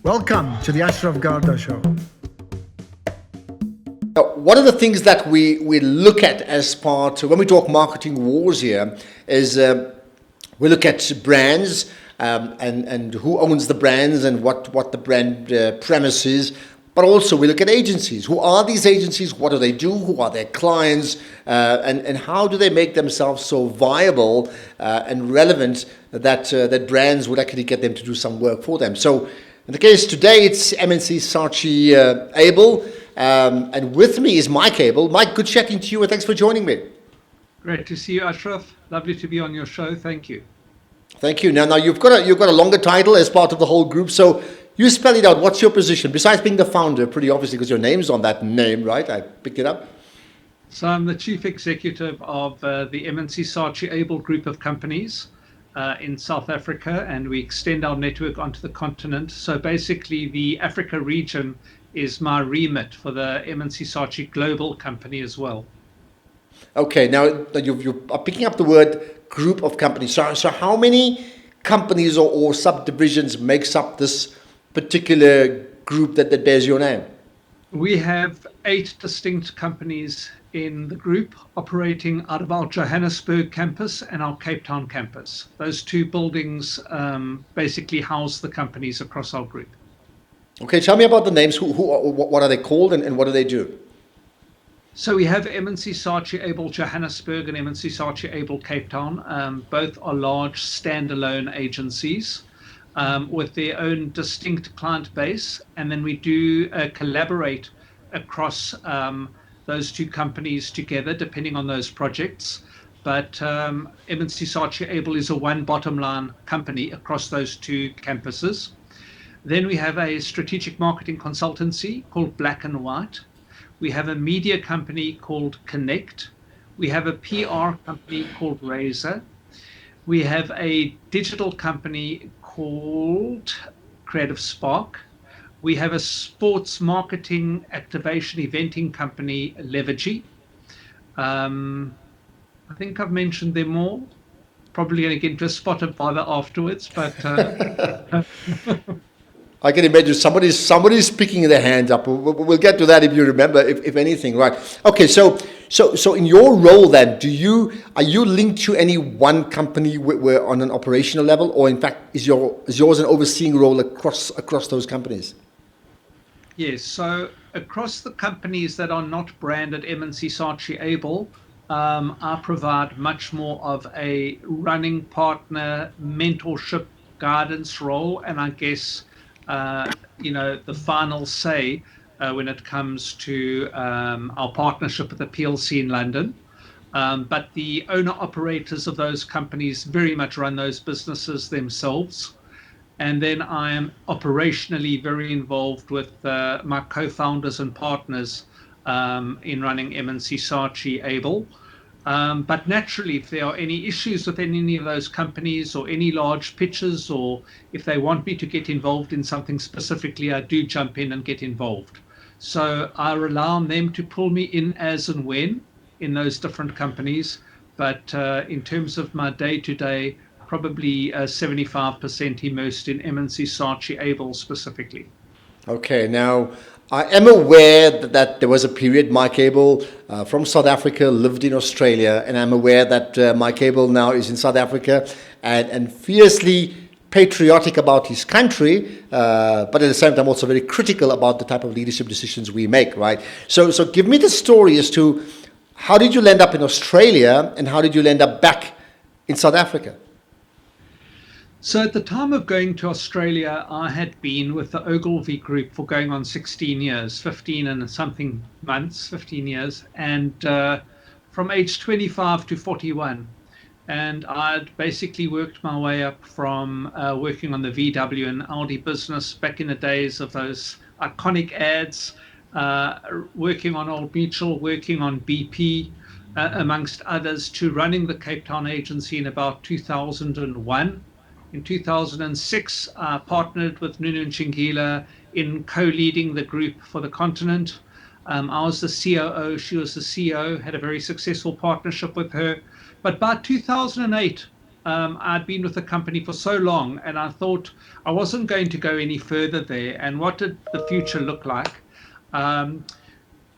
Welcome to the Ashraf Garda show. One of the things that we look at as part, when we talk marketing wars here, is we look at brands and who owns the brands and what the brand premise is. But also we look at agencies. Who are these agencies? What do they do? Who are their clients? And how do they make themselves so viable and relevant that brands would actually get them to do some work for them? So in the case today, it's M&C Saatchi Abel. And with me is Mike Abel. Mike, good chatting to you, and thanks for joining me. Great to see you, Ashraf. Lovely to be on your show. Thank you. Thank you. Now you've got a longer title as part of the whole group. So you spell it out. What's your position besides being the founder? Pretty obviously, because your name's on that name, right? I picked it up. So I'm the chief executive of the M&C Saatchi Abel group of companies in South Africa, and we extend our network onto the continent. So basically, the Africa region is my remit for the M&C Saatchi global company as well. Okay, now you are picking up the word group of companies. So how many companies or subdivisions makes up this particular group that bears your name? We have 8 distinct companies in the group operating out of our Johannesburg campus and our Cape Town campus. Those 2 buildings basically house the companies across our group. Okay, tell me about the names. What are they called and what do they do? So we have M&C Saatchi Abel Johannesburg and M&C Saatchi Abel Cape Town. Both are large standalone agencies with their own distinct client base. And then we do collaborate across those 2 companies together, depending on those projects. But M&C Saatchi Abel is a one bottom line company across those 2 campuses. Then we have a strategic marketing consultancy called Black and White. We have a media company called Connect. We have a PR company called Razor. We have a digital company called Creative Spark. We have a sports marketing activation eventing company, Levergy. I think I've mentioned them all. Probably going to get just spotted by that afterwards, but I can imagine somebody's picking their hand up. We'll get to that if you remember, if anything, right? Okay, so in your role then, are you linked to any one company where on an operational level, or in fact is yours an overseeing role across those companies? Yes, so across the companies that are not branded M&C Saatchi Abel, I provide much more of a running partner, mentorship, guidance role, and I guess the final say when it comes to our partnership with the PLC in London. But the owner-operators of those companies very much run those businesses themselves. And then I am operationally very involved with my co-founders and partners in running M&C Saatchi Abel. But naturally, if there are any issues within any of those companies or any large pitches, or if they want me to get involved in something specifically, I do jump in and get involved. So I rely on them to pull me in as and when in those different companies. But in terms of my day-to-day, probably 75% immersed in M&C Saatchi Abel specifically. Okay, now I am aware that there was a period Mike Abel from South Africa lived in Australia, and I'm aware that Mike Abel now is in South Africa and fiercely patriotic about his country, but at the same time also very critical about the type of leadership decisions we make, right? So give me the story as to how did you land up in Australia and how did you land up back in South Africa? So at the time of going to Australia, I had been with the Ogilvy Group for going on 16 years, 15 and something months, 15 years, and from age 25 to 41. And I'd basically worked my way up from working on the VW and Audi business back in the days of those iconic ads, working on Old Mutual, working on BP, amongst others, to running the Cape Town agency in about 2001. In 2006, I partnered with Nunu Nchingila in co-leading the group for the continent. I was the COO, she was the CEO, had a very successful partnership with her. But by 2008, I'd been with the company for so long, and I thought I wasn't going to go any further there. And what did the future look like? Um,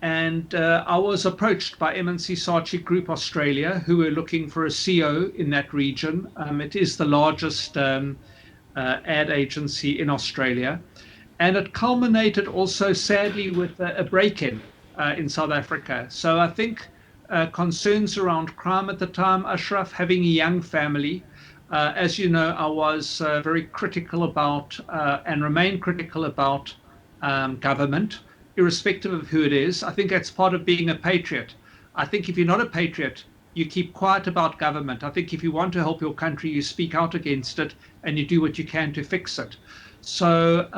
and I was approached by M&C Saatchi Group Australia, who were looking for a CEO in that region. It is the largest ad agency in Australia. And it culminated also, sadly, with a break-in in South Africa. So I think concerns around crime at the time, Ashraf, having a young family. As you know, I was very critical about and remain critical about government, irrespective of who it is. I think that's part of being a patriot. I think if you're not a patriot, you keep quiet about government. I think if you want to help your country, you speak out against it and you do what you can to fix it. So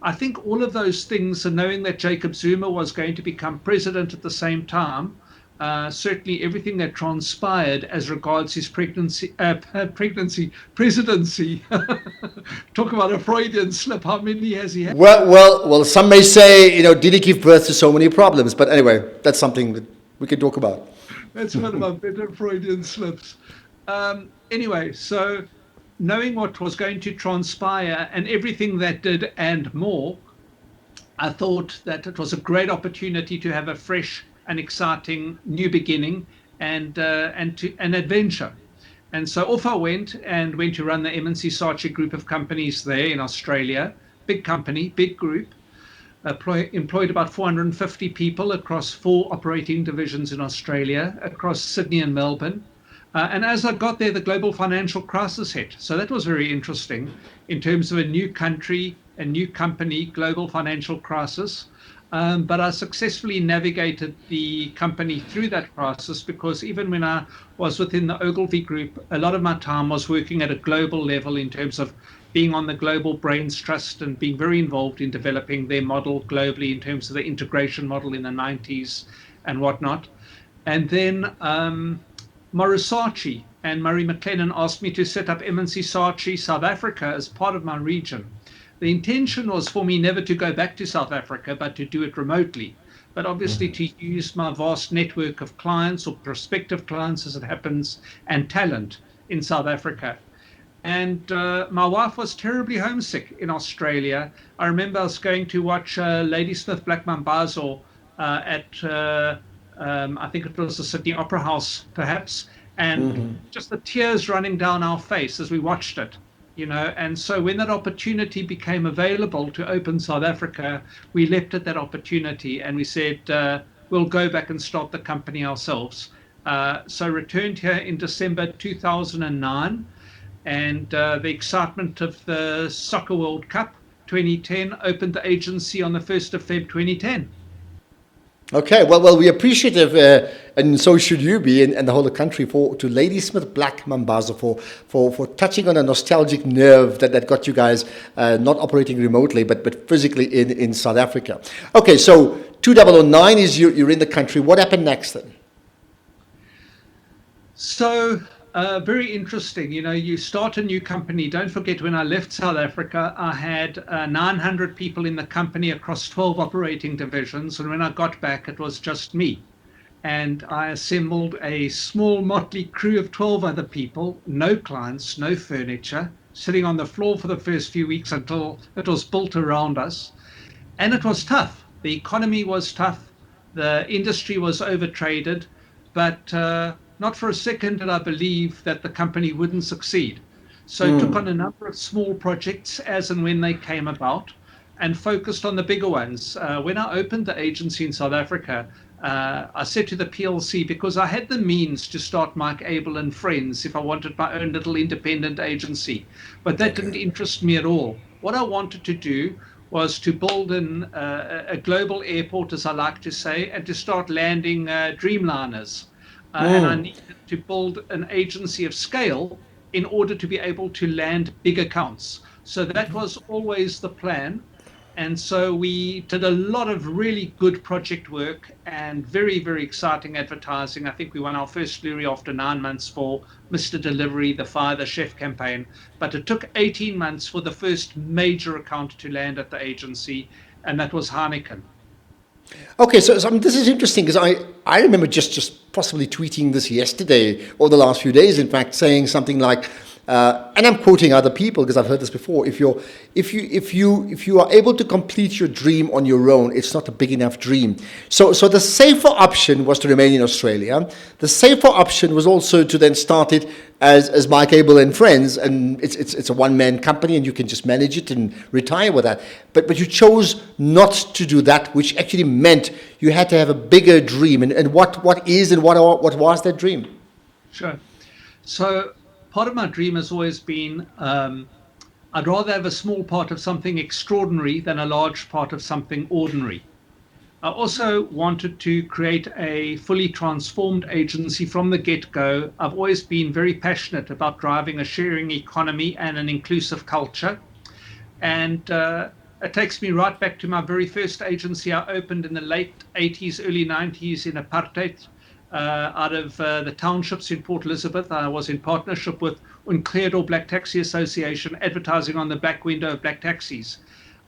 I think all of those things, and knowing that Jacob Zuma was going to become president at the same time, certainly everything that transpired as regards his presidency. Talk about a Freudian slip. How many has he had? Well. Some may say, did he give birth to so many problems? But anyway, that's something that we can talk about. That's one of my better Freudian slips. Anyway, so knowing what was going to transpire and everything that did and more, I thought that it was a great opportunity to have a fresh and exciting new beginning and an adventure. And so off I went to run the M&C Saatchi group of companies there in Australia. Big company, big group. Employed about 450 people across 4 operating divisions in Australia, across Sydney and Melbourne. And as I got there, the global financial crisis hit. So that was very interesting in terms of a new country, a new company, global financial crisis. But I successfully navigated the company through that crisis, because even when I was within the Ogilvy Group, a lot of my time was working at a global level in terms of being on the Global Brains Trust and being very involved in developing their model globally in terms of the integration model in the 90s and whatnot. And then Morris Saatchi and Murray McLennan asked me to set up M&C Saatchi South Africa as part of my region. The intention was for me never to go back to South Africa, but to do it remotely. But obviously to use my vast network of clients, or prospective clients as it happens, and talent in South Africa. And my wife was terribly homesick in Australia. I remember I was going to watch Ladysmith Black Mambazo at, I think it was the Sydney Opera House, perhaps, and just the tears running down our face as we watched it. And so when that opportunity became available to open South Africa, we leapt at that opportunity and we said, we'll go back and start the company ourselves. So returned here in December 2009, and the excitement of the Soccer World Cup 2010 opened the agency on the 1st of Feb 2010. Okay, well, we're appreciative, and so should you be, and the whole country, to Ladysmith Black Mambazo for touching on a nostalgic nerve that got you guys not operating remotely, but physically in South Africa. Okay, so 2009 is you're in the country. What happened next then? So very interesting. You start a new company. Don't forget, when I left South Africa, I had 900 people in the company across 12 operating divisions. And when I got back, it was just me. And I assembled a small motley crew of 12 other people, no clients, no furniture, sitting on the floor for the first few weeks until it was built around us. And it was tough. The economy was tough. The industry was overtraded. But not for a second did I believe that the company wouldn't succeed. So took on a number of small projects as and when they came about, and focused on the bigger ones. When I opened the agency in South Africa, I said to the PLC, because I had the means to start Mike Abel and Friends if I wanted my own little independent agency, but that didn't interest me at all. What I wanted to do was to build a global airport, as I like to say, and to start landing Dreamliners. And I needed to build an agency of scale in order to be able to land big accounts. So that was always the plan. And so we did a lot of really good project work and very, very exciting advertising. I think we won our first Lurie after 9 months for Mr. Delivery, the Fire the Chef campaign. But it took 18 months for the first major account to land at the agency, and that was Heineken. Okay, so I mean, this is interesting because I remember just possibly tweeting this yesterday or the last few days, in fact, saying something like, and I'm quoting other people because I've heard this before. If you are able to complete your dream on your own, it's not a big enough dream. So the safer option was to remain in Australia. The safer option was also to then start it as Mike Abel and Friends, and it's a one-man company, and you can just manage it and retire with that. But you chose not to do that, which actually meant you had to have a bigger dream. And what was that dream? Sure. So part of my dream has always been I'd rather have a small part of something extraordinary than a large part of something ordinary. I also wanted to create a fully transformed agency from the get-go. I've always been very passionate about driving a sharing economy and an inclusive culture. And it takes me right back to my very first agency I opened in the late 80s, early 90s in apartheid. Out of the townships in Port Elizabeth. I was in partnership with Untitled Black Taxi Association, advertising on the back window of black taxis.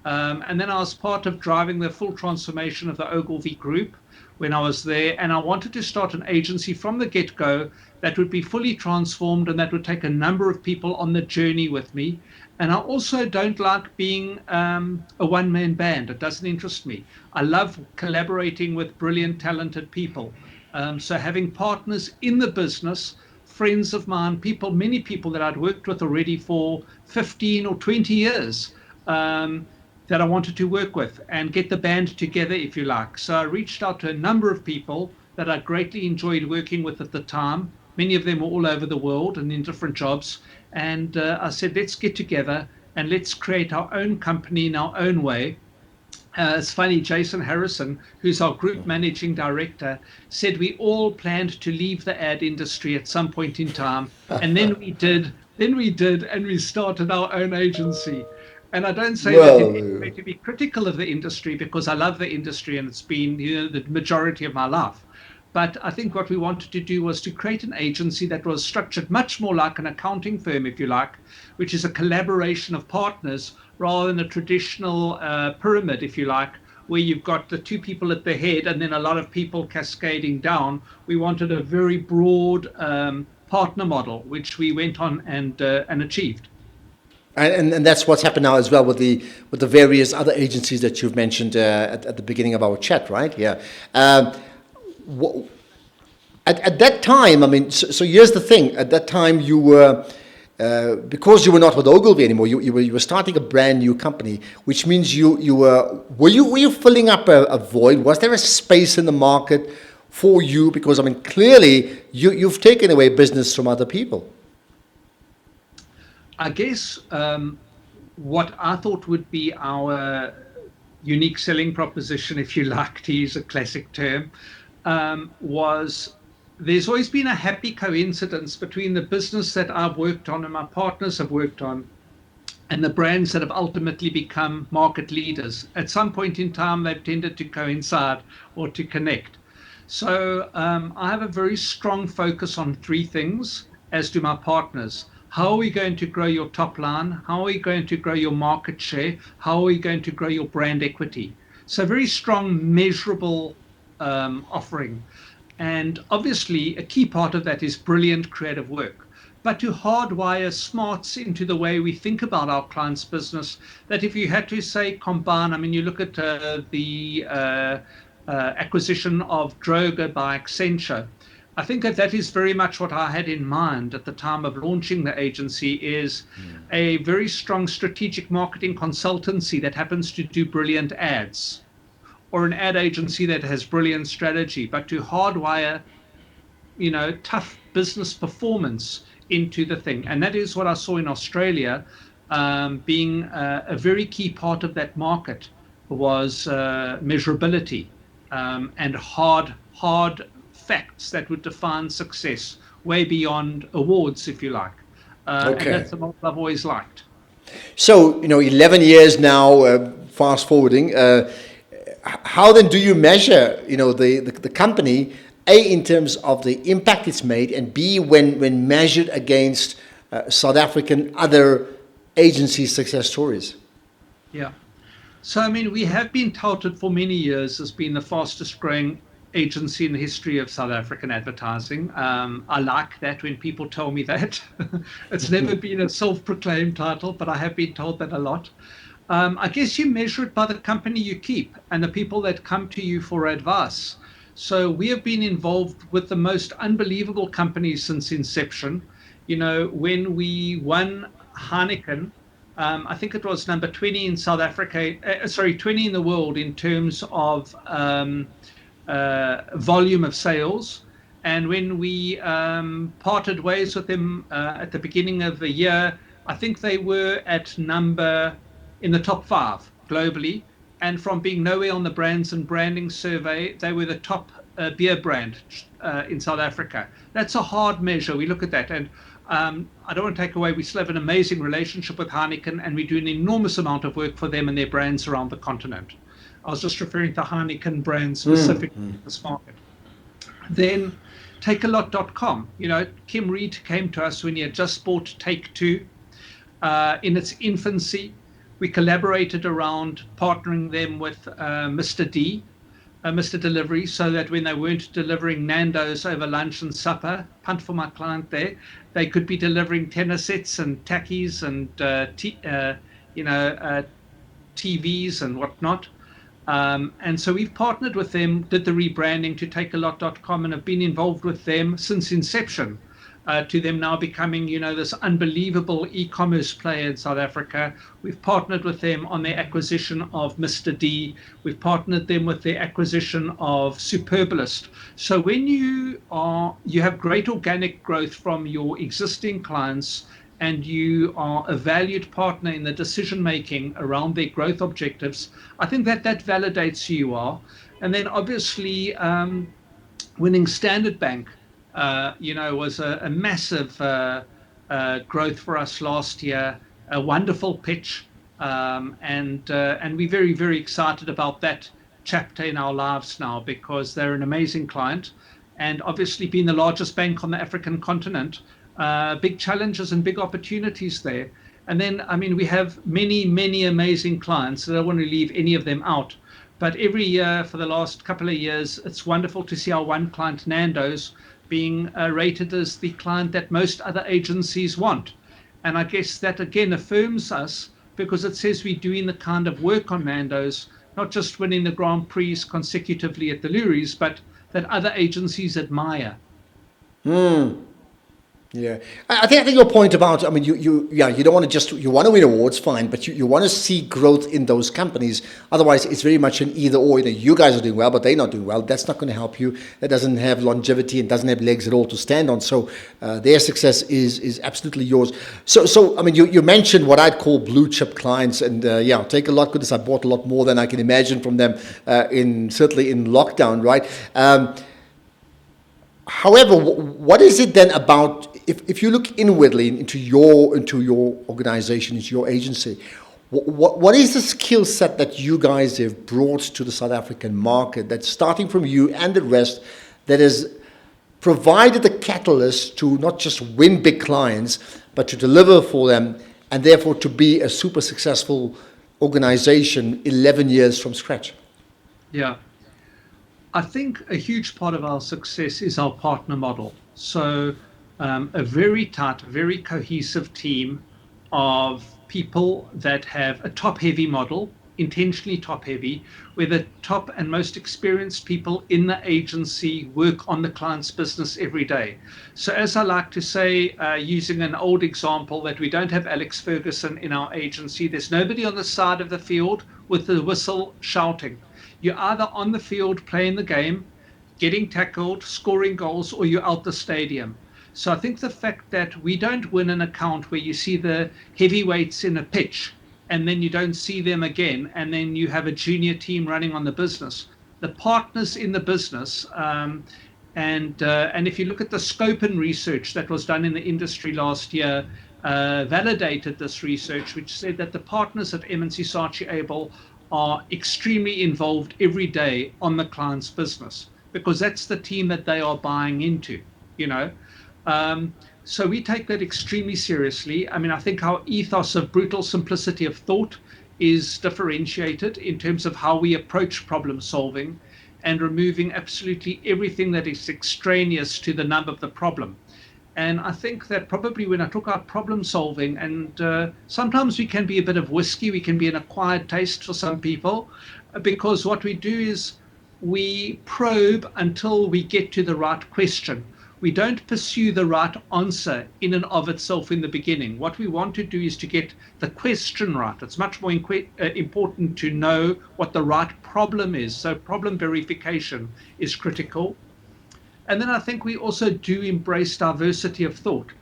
And then I was part of driving the full transformation of the Ogilvy Group when I was there. And I wanted to start an agency from the get-go that would be fully transformed and that would take a number of people on the journey with me. And I also don't like being a one-man band. It doesn't interest me. I love collaborating with brilliant, talented people. So having partners in the business, friends of mine, many people that I'd worked with already for 15 or 20 years that I wanted to work with and get the band together, if you like. So I reached out to a number of people that I greatly enjoyed working with at the time. Many of them were all over the world and in different jobs. And I said, let's get together and let's create our own company in our own way. It's funny, Jason Harrison, who's our group managing director, said we all planned to leave the ad industry at some point in time. And then we did, and we started our own agency. And I don't say that in any way to be critical of the industry, because I love the industry and it's been the majority of my life. But I think what we wanted to do was to create an agency that was structured much more like an accounting firm, if you like, which is a collaboration of partners rather than a traditional pyramid, if you like, where you've got the two people at the head and then a lot of people cascading down. We wanted a very broad partner model, which we went on and achieved. And that's what's happened now as well with the various other agencies that you've mentioned at the beginning of our chat, right? Yeah. At that time, I mean, so here's the thing. At that time, you were because you were not with Ogilvy anymore. You were starting a brand new company, which means you were you filling up a void? Was there a space in the market for you? Because I mean, clearly you've taken away business from other people. I guess what I thought would be our unique selling proposition, if you like to use a classic term, was there's always been a happy coincidence between the business that I've worked on and my partners have worked on and the brands that have ultimately become market leaders. At some point in time, they've tended to coincide or to connect. So I have a very strong focus on three things, as do my partners. How are we going to grow your top line? How are we going to grow your market share? How are we going to grow your brand equity? So very strong, measurable offering. And obviously, a key part of that is brilliant creative work. But to hardwire smarts into the way we think about our clients' business, that if you had to say combine, I mean, you look at the acquisition of Droga by Accenture, I think that is very much what I had in mind at the time of launching the agency, is a very strong strategic marketing consultancy that happens to do brilliant ads, or an ad agency that has brilliant strategy, but to hardwire, tough business performance into the thing. And that is what I saw in Australia, being a very key part of that market was measurability and hard facts that would define success way beyond awards, if you like. And that's the model I've always liked. So, 11 years now, fast forwarding, how then do you measure, the company, A, in terms of the impact it's made, and B, when measured against South African other agency success stories? Yeah. So, I mean, we have been touted for many years as being the fastest growing agency in the history of South African advertising. I like that when people tell me that. It's never been a self proclaimed title, but I have been told that a lot. I guess you measure it by the company you keep and the people that come to you for advice. So we have been involved with the most unbelievable companies since inception. You know, when we won Heineken, I think it was number 20 in South Africa, sorry, 20 in the world in terms of volume of sales. And when we parted ways with them at the beginning of the year, I think they were at number in the top 5 globally. And from being nowhere on the brands and branding survey, they were the top beer brand in South Africa. That's a hard measure. We look at that. And I don't want to take away, we still have an amazing relationship with Heineken, and we do an enormous amount of work for them and their brands around the continent. I was just referring to Heineken brands specifically in this market. Then takealot.com. You know, Kim Reed came to us when he had just bought Take Two in its infancy. We collaborated around partnering them with Mr. D, Mr. Delivery, so that when they weren't delivering Nando's over lunch and supper, punt for my client there, they could be delivering tenor sets and tackies and TVs and whatnot. And so we've partnered with them, did the rebranding to takealot.com, and have been involved with them since inception, to them now becoming, you know, this unbelievable e-commerce player in South Africa. We've partnered with them on their acquisition of Mr. D. We've partnered them with their acquisition of Superbalist. So when you have great organic growth from your existing clients, and you are a valued partner in the decision making around their growth objectives, I think that validates who you are. And then obviously winning Standard Bank, was a massive growth for us last year. A wonderful pitch, and we're very, very excited about that chapter in our lives now, because they're an amazing client, and obviously being the largest bank on the African continent, big challenges and big opportunities there. And then, I mean, we have many, many amazing clients. I don't want to leave any of them out. But every year for the last couple of years, it's wonderful to see our one client, Nando's, being rated as the client that most other agencies want. And I guess that again affirms us, because it says we're doing the kind of work on Nando's, not just winning the Grand Prix consecutively at the Luries, but that other agencies admire. Yeah, I think your point about, I mean, you don't want to just, you want to win awards, fine, but you want to see growth in those companies. Otherwise, it's very much an either or. You guys are doing well, but they're not doing well. That's not going to help you. That doesn't have longevity and doesn't have legs at all to stand on. So their success is absolutely yours. So I mean, you mentioned what I'd call blue chip clients, and take a lot. Goodness, I bought a lot more than I can imagine from them certainly in lockdown, right? However, what is it then about, if you look inwardly into your organization, into your agency, what is the skill set that you guys have brought to the South African market, that's starting from you and the rest, that has provided the catalyst to not just win big clients, but to deliver for them, and therefore to be a super successful organization 11 years from scratch? Yeah. I think a huge part of our success is our partner model. So a very tight, very cohesive team of people that have a top-heavy model, intentionally top-heavy, where the top and most experienced people in the agency work on the client's business every day. So as I like to say, using an old example, that we don't have Alex Ferguson in our agency. There's nobody on the side of the field with the whistle shouting. You're either on the field playing the game, getting tackled, scoring goals, or you're out the stadium. So I think the fact that we don't win an account where you see the heavyweights in a pitch and then you don't see them again, and then you have a junior team running on the business. The partners in the business, and if you look at the Scopen research that was done in the industry last year, validated this research, which said that the partners at M&C Saatchi Abel are extremely involved every day on the client's business, because that's the team that they are buying into, So we take that extremely seriously. I mean, I think our ethos of brutal simplicity of thought is differentiated in terms of how we approach problem solving and removing absolutely everything that is extraneous to the nub of the problem. And I think that probably when I talk about problem solving, and sometimes we can be a bit of whiskey, we can be an acquired taste for some people, because what we do is we probe until we get to the right question. We don't pursue the right answer in and of itself in the beginning. What we want to do is to get the question right. It's much more important to know what the right problem is. So problem verification is critical. And then I think we also do embrace diversity of thought.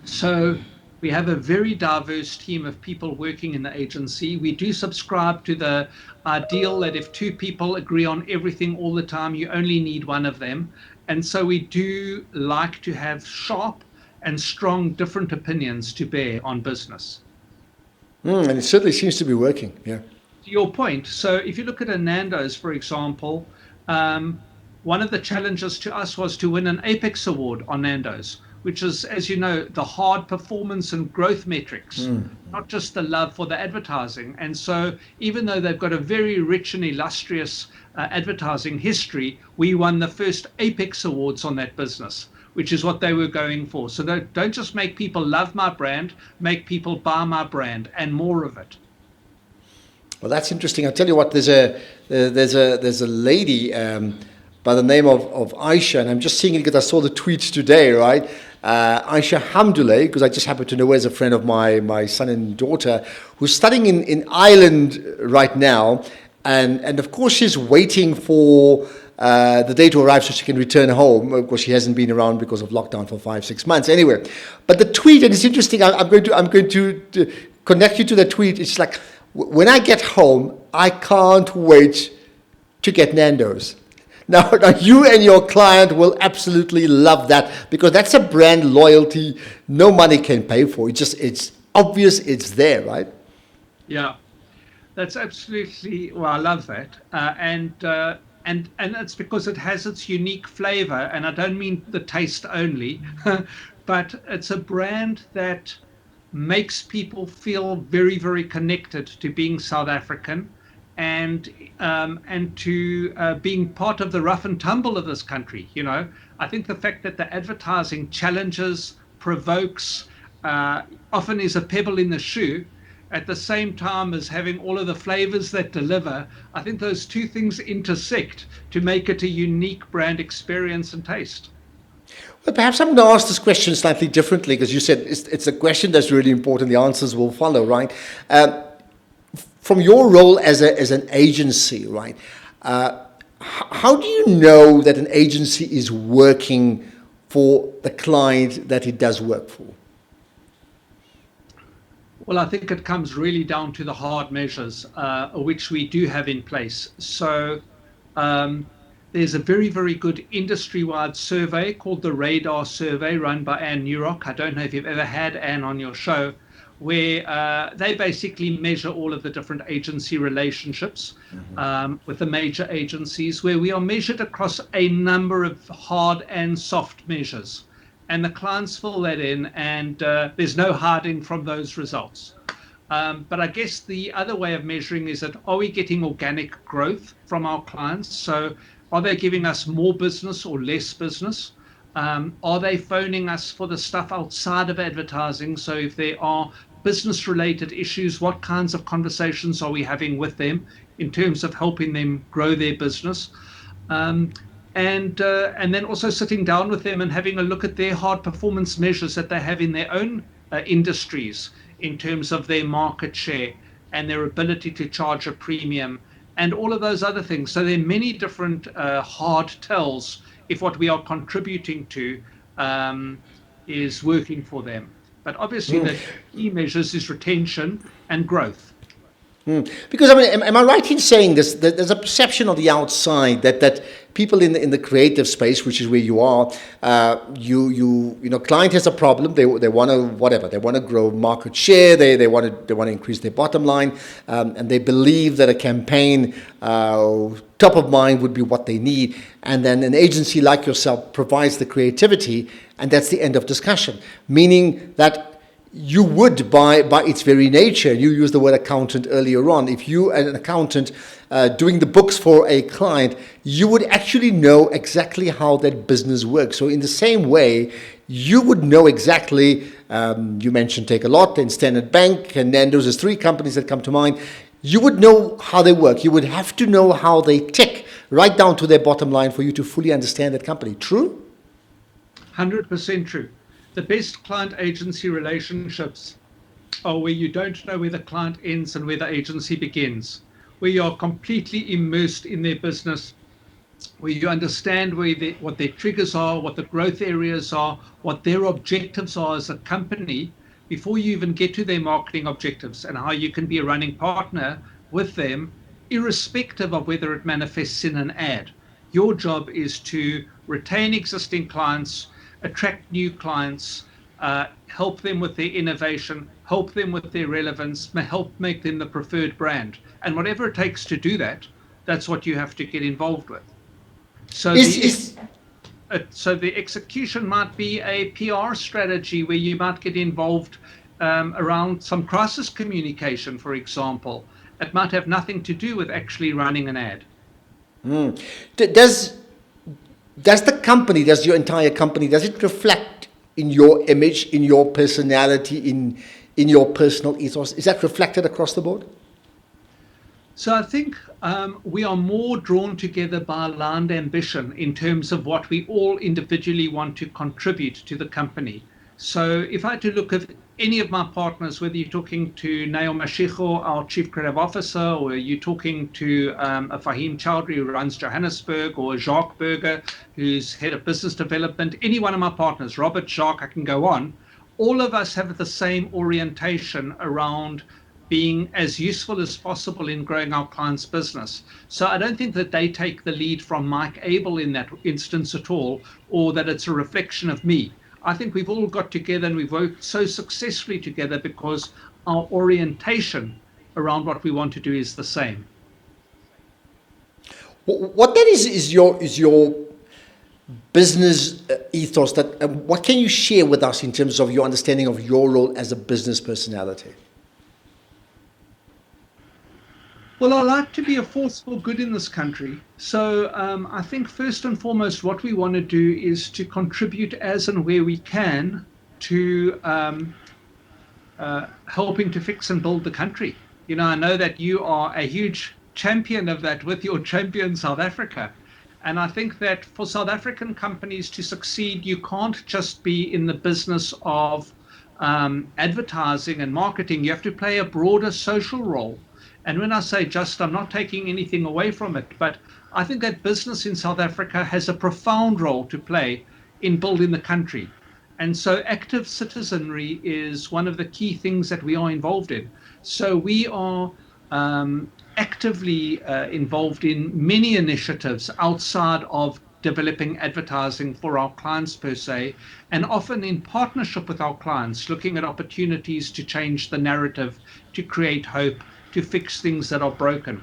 So we have a very diverse team of people working in the agency. We do subscribe to the ideal that if two people agree on everything all the time, you only need one of them. And so we do like to have sharp and strong different opinions to bear on business. And it certainly seems to be working, yeah. To your point, so if you look at a Nando's, for example, one of the challenges to us was to win an Apex Award on Nando's, which is, as you know, the hard performance and growth metrics, not just the love for the advertising. And so even though they've got a very rich and illustrious advertising history, we won the first Apex Awards on that business, which is what they were going for. So don't just make people love my brand, make people buy my brand and more of it. Well, that's interesting. I'll tell you what, there's a lady by the name of Aisha, and I'm just seeing it because I saw the tweet today, right? Aisha Hamdullah, because I just happen to know her as a friend of my son and daughter, who's studying in Ireland right now. And of course, she's waiting for the day to arrive so she can return home. Of course, she hasn't been around because of lockdown for 5-6 months. Anyway, but the tweet, and it's interesting, I'm going to connect you to the tweet. It's like, when I get home, I can't wait to get Nando's. Now, you and your client will absolutely love that, because that's a brand loyalty no money can pay for. It's obvious, it's there, right? Yeah, that's absolutely, well, I love that. And it's because it has its unique flavor, and I don't mean the taste only, but it's a brand that makes people feel very, very connected to being South African and to being part of the rough and tumble of this country. You know, I think the fact that the advertising challenges, provokes, often is a pebble in the shoe, at the same time as having all of the flavors that deliver, I think those two things intersect to make it a unique brand experience and taste. Well, perhaps I'm going to ask this question slightly differently, because you said it's a question that's really important. The answers will follow, right? From your role as an agency, right? How do you know that an agency is working for the client that it does work for? Well, I think it comes really down to the hard measures, which we do have in place. So there's a very, very good industry-wide survey called the Radar Survey, run by Anne Newrock. I don't know if you've ever had Anne on your show, where they basically measure all of the different agency relationships with the major agencies, where we are measured across a number of hard and soft measures. And the clients fill that in, and there's no hiding from those results. But I guess the other way of measuring is that, are we getting organic growth from our clients? So are they giving us more business or less business? Are they phoning us for the stuff outside of advertising? So if there are business-related issues, what kinds of conversations are we having with them in terms of helping them grow their business? And then also sitting down with them and having a look at their hard performance measures that they have in their own industries in terms of their market share and their ability to charge a premium and all of those other things. So there are many different hard tells if what we are contributing to is working for them. But obviously the key measures is retention and growth. Because, I mean, am I right in saying this, that there's a perception on the outside that people in the creative space, which is where you are, you know, client has a problem, they want to grow market share, they want to increase their bottom line, and they believe that a campaign top of mind would be what they need, and then an agency like yourself provides the creativity, and that's the end of discussion, meaning that you would, by its very nature, you used the word accountant earlier on, if you an accountant doing the books for a client, you would actually know exactly how that business works. So in the same way, you would know exactly, you mentioned Take a Lot and Standard Bank and Nando's, there's three companies that come to mind. You would know how they work. You would have to know how they tick right down to their bottom line for you to fully understand that company. True? 100% true. The best client agency relationships are where you don't know where the client ends and where the agency begins, where you are completely immersed in their business, where you understand what their triggers are, what the growth areas are, what their objectives are as a company before you even get to their marketing objectives, and how you can be a running partner with them, irrespective of whether it manifests in an ad. Your job is to retain existing clients, attract new clients, help them with their innovation, help them with their relevance, help make them the preferred brand. And whatever it takes to do that, that's what you have to get involved with. So the execution might be a PR strategy where you might get involved around some crisis communication, for example. It might have nothing to do with actually running an ad. Does the company, does your entire company, does it reflect in your image, in your personality, in your personal ethos? Is that reflected across the board? So I think we are more drawn together by aligned ambition in terms of what we all individually want to contribute to the company. So if I had to look at any of my partners, whether you're talking to Nail Mashiko, our Chief Creative Officer, or you're talking to a Fahim Chowdhury who runs Johannesburg, or Jacques Berger, who's Head of Business Development, any one of my partners, Robert, Jacques, I can go on, all of us have the same orientation around being as useful as possible in growing our clients' business. So I don't think that they take the lead from Mike Abel in that instance at all, or that it's a reflection of me. I think we've all got together and we've worked so successfully together because our orientation around what we want to do is the same. What then is your business ethos? That what can you share with us in terms of your understanding of your role as a business personality? Well, I like to be a force for good in this country. So I think first and foremost, what we want to do is to contribute as and where we can to helping to fix and build the country. You know, I know that you are a huge champion of that with your champion South Africa. And I think that for South African companies to succeed, you can't just be in the business of advertising and marketing. You have to play a broader social role. And when I say just, I'm not taking anything away from it, but I think that business in South Africa has a profound role to play in building the country. And so active citizenry is one of the key things that we are involved in. So we are actively involved in many initiatives outside of developing advertising for our clients per se, and often in partnership with our clients, looking at opportunities to change the narrative, to create hope, to fix things that are broken.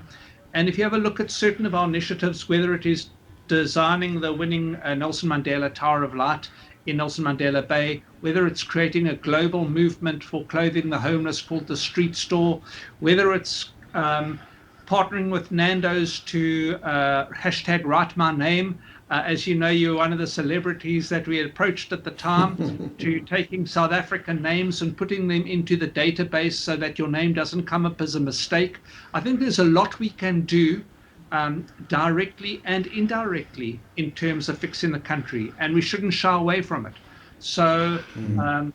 And if you have a look at certain of our initiatives, whether it is designing the winning Nelson Mandela Tower of Light in Nelson Mandela Bay, whether it's creating a global movement for clothing the homeless called the Street Store, whether it's partnering with Nando's to hashtag Write My Name. As you know, you're one of the celebrities that we approached at the time to taking South African names and putting them into the database so that your name doesn't come up as a mistake. I think there's a lot we can do directly and indirectly in terms of fixing the country, and we shouldn't shy away from it. So I'm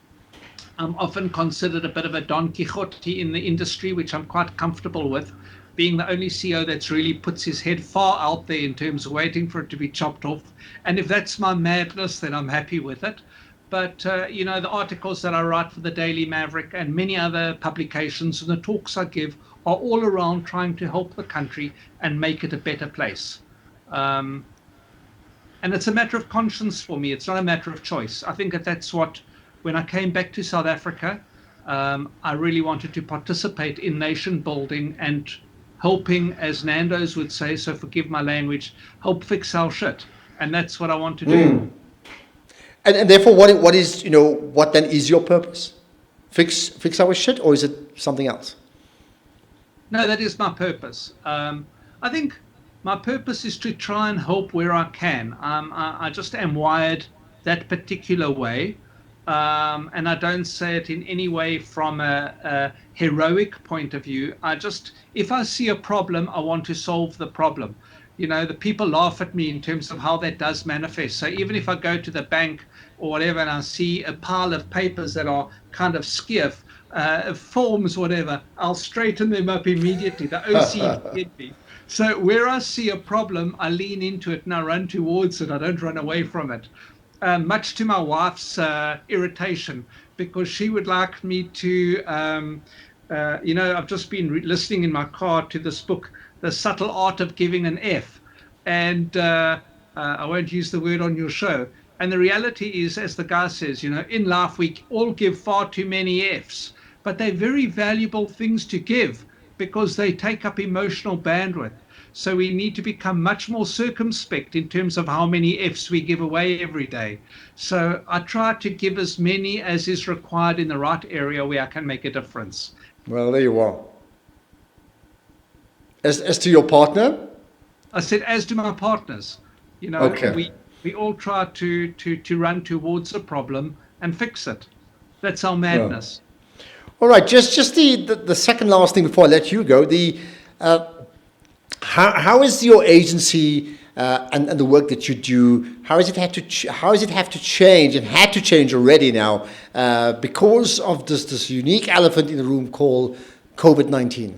often considered a bit of a Don Quixote in the industry, which I'm quite comfortable with, being the only CEO that's really puts his head far out there in terms of waiting for it to be chopped off. And if that's my madness, then I'm happy with it. But, you know, the articles that I write for the Daily Maverick and many other publications and the talks I give are all around trying to help the country and make it a better place. And it's a matter of conscience for me. It's not a matter of choice. I think that's what, when I came back to South Africa, I really wanted to participate in nation building and helping, as Nando's would say, so forgive my language, help fix our shit. And that's what I want to do. And therefore, what is, you know, what then is your purpose? fix our shit, or is it something else? No, that is my purpose. I think my purpose is to try and help where I can. I just am wired that particular way. And I don't say it in any way from a heroic point of view. If I see a problem, I want to solve the problem. The people laugh at me in terms of how that does manifest. So even if I go to the bank or whatever and I see a pile of papers that are kind of skiff, forms, whatever, I'll straighten them up immediately. The OCD in me. So where I see a problem, I lean into it and I run towards it. I don't run away from it. Much to my wife's irritation, because she would like me to, I've just been listening in my car to this book, The Subtle Art of Giving an F. And I won't use the word on your show. And the reality is, as the guy says, in life, we all give far too many Fs, but they're very valuable things to give because they take up emotional bandwidth. So we need to become much more circumspect in terms of how many Fs we give away every day. So I try to give as many as is required in the right area where I can make a difference. Well, there you are. As to your partner? I said, as do my partners. Okay. We all try to run towards a problem and fix it. That's our madness. Yeah. All right, just the second last thing before I let you go. How is your agency and the work that you do? How does it have to change and had to change already now because of this unique elephant in the room called COVID-19?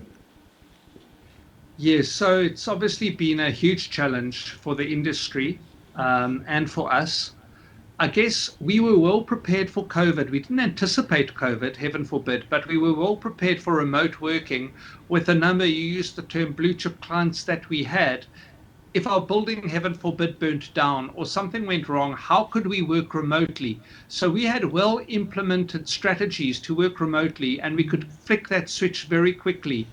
Yes, so it's obviously been a huge challenge for the industry and for us. I guess we were well prepared for COVID. We didn't anticipate COVID, heaven forbid, but we were well prepared for remote working with a number, you used the term blue chip clients that we had. If our building, heaven forbid, burnt down or something went wrong, how could we work remotely? So we had well implemented strategies to work remotely, and we could flick that switch very quickly.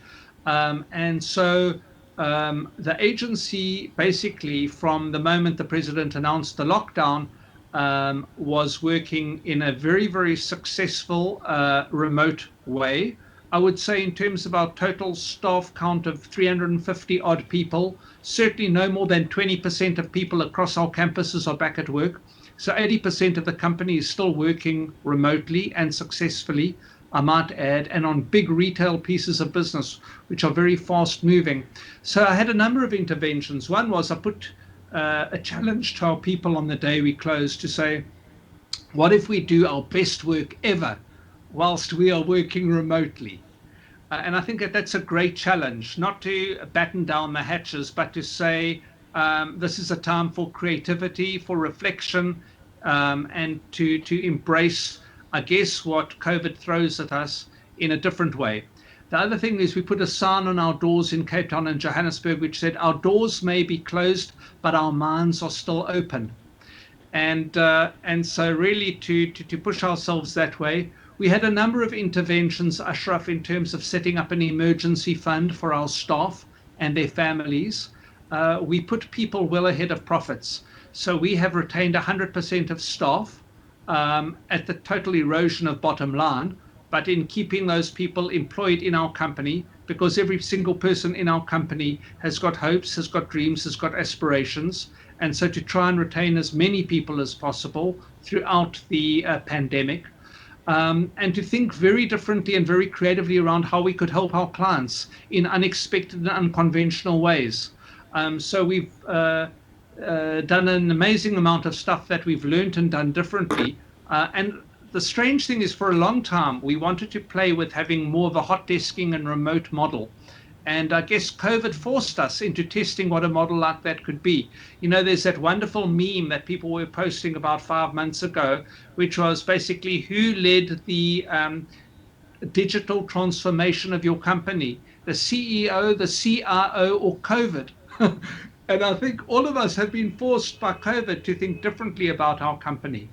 And so the agency, basically, from the moment the president announced the lockdown, was working in a very, very successful remote way. I would say in terms of our total staff count of 350 odd people, certainly no more than 20% of people across our campuses are back at work. So 80% of the company is still working remotely and successfully, I might add, and on big retail pieces of business, which are very fast moving. So I had a number of interventions. One was I put a challenge to our people on the day we closed to say, what if we do our best work ever whilst we are working remotely? And I think that's a great challenge, not to batten down the hatches, but to say this is a time for creativity, for reflection, and to embrace, I guess, what COVID throws at us in a different way. The other thing is we put a sign on our doors in Cape Town and Johannesburg which said, our doors may be closed, but our minds are still open. And so really to push ourselves that way, we had a number of interventions, Ashraf, in terms of setting up an emergency fund for our staff and their families. We put people well ahead of profits. So we have retained 100% of staff at the total erosion of bottom line, but in keeping those people employed in our company, because every single person in our company has got hopes, has got dreams, has got aspirations. And so to try and retain as many people as possible throughout the pandemic, and to think very differently and very creatively around how we could help our clients in unexpected and unconventional ways. So we've done an amazing amount of stuff that we've learned and done differently. And the strange thing is, for a long time, we wanted to play with having more of a hot desking and remote model. And I guess COVID forced us into testing what a model like that could be. There's that wonderful meme that people were posting about 5 months ago, which was basically who led the digital transformation of your company, the CEO, the CIO, or COVID? And I think all of us have been forced by COVID to think differently about our company.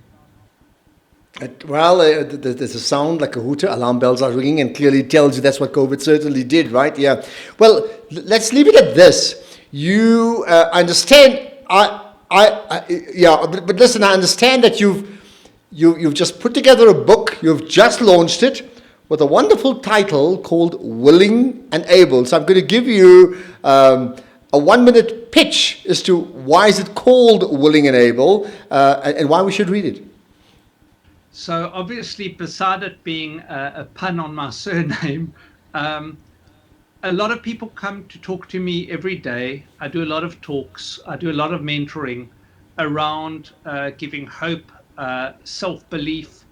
Well, there's a sound like a hooter, alarm bells are ringing, and clearly tells you that's what COVID certainly did, right? Yeah. Well, let's leave it at this. You understand, but listen, I understand that you've just put together a book, you've just launched it. with a wonderful title called Willing and Abel. So I'm going to give you a 1-minute pitch as to why is it called Willing and Abel, and why we should read it. So obviously, beside it being a pun on my surname, a lot of people come to talk to me every day. I do a lot of talks. I do a lot of mentoring around giving hope, self-belief,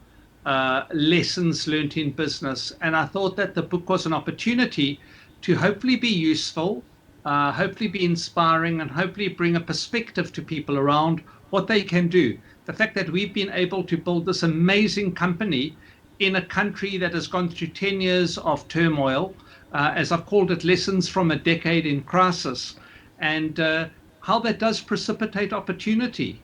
lessons learned in business. And I thought that the book was an opportunity to hopefully be useful, hopefully be inspiring, and hopefully bring a perspective to people around what they can do. The fact that we've been able to build this amazing company in a country that has gone through 10 years of turmoil, as I've called it, lessons from a decade in crisis, and how that does precipitate opportunity,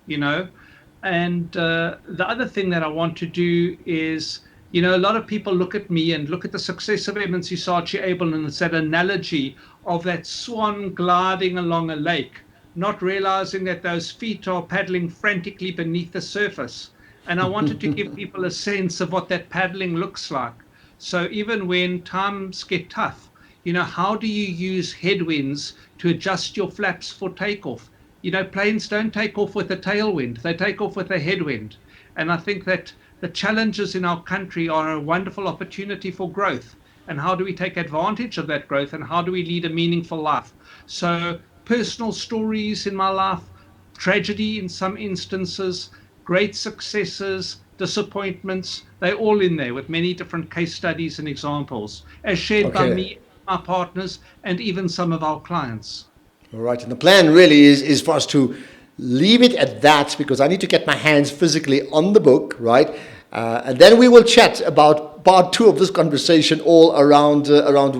And the other thing that I want to do is, a lot of people look at me and look at the success of M&C Saatchi Abel, and it's that analogy of that swan gliding along a lake, not realizing that those feet are paddling frantically beneath the surface. And I wanted to give people a sense of what that paddling looks like. So even when times get tough, how do you use headwinds to adjust your flaps for takeoff? Planes don't take off with a tailwind, they take off with a headwind. And I think that the challenges in our country are a wonderful opportunity for growth. And how do we take advantage of that growth, and how do we lead a meaningful life? So personal stories in my life, tragedy in some instances, great successes, disappointments, they're all in there with many different case studies and examples, as shared by me, our partners, and even some of our clients. All right, and the plan really is for us to leave it at that, because I need to get my hands physically on the book, right? And then we will chat about part 2 of this conversation, all around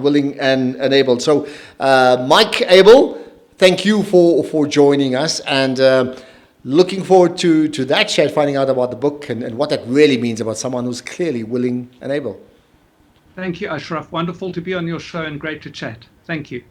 Willing and Abel. So, Mike Abel, thank you for joining us, and looking forward to that chat, finding out about the book and what that really means about someone who's clearly willing and able. Thank you, Ashraf. Wonderful to be on your show and great to chat. Thank you.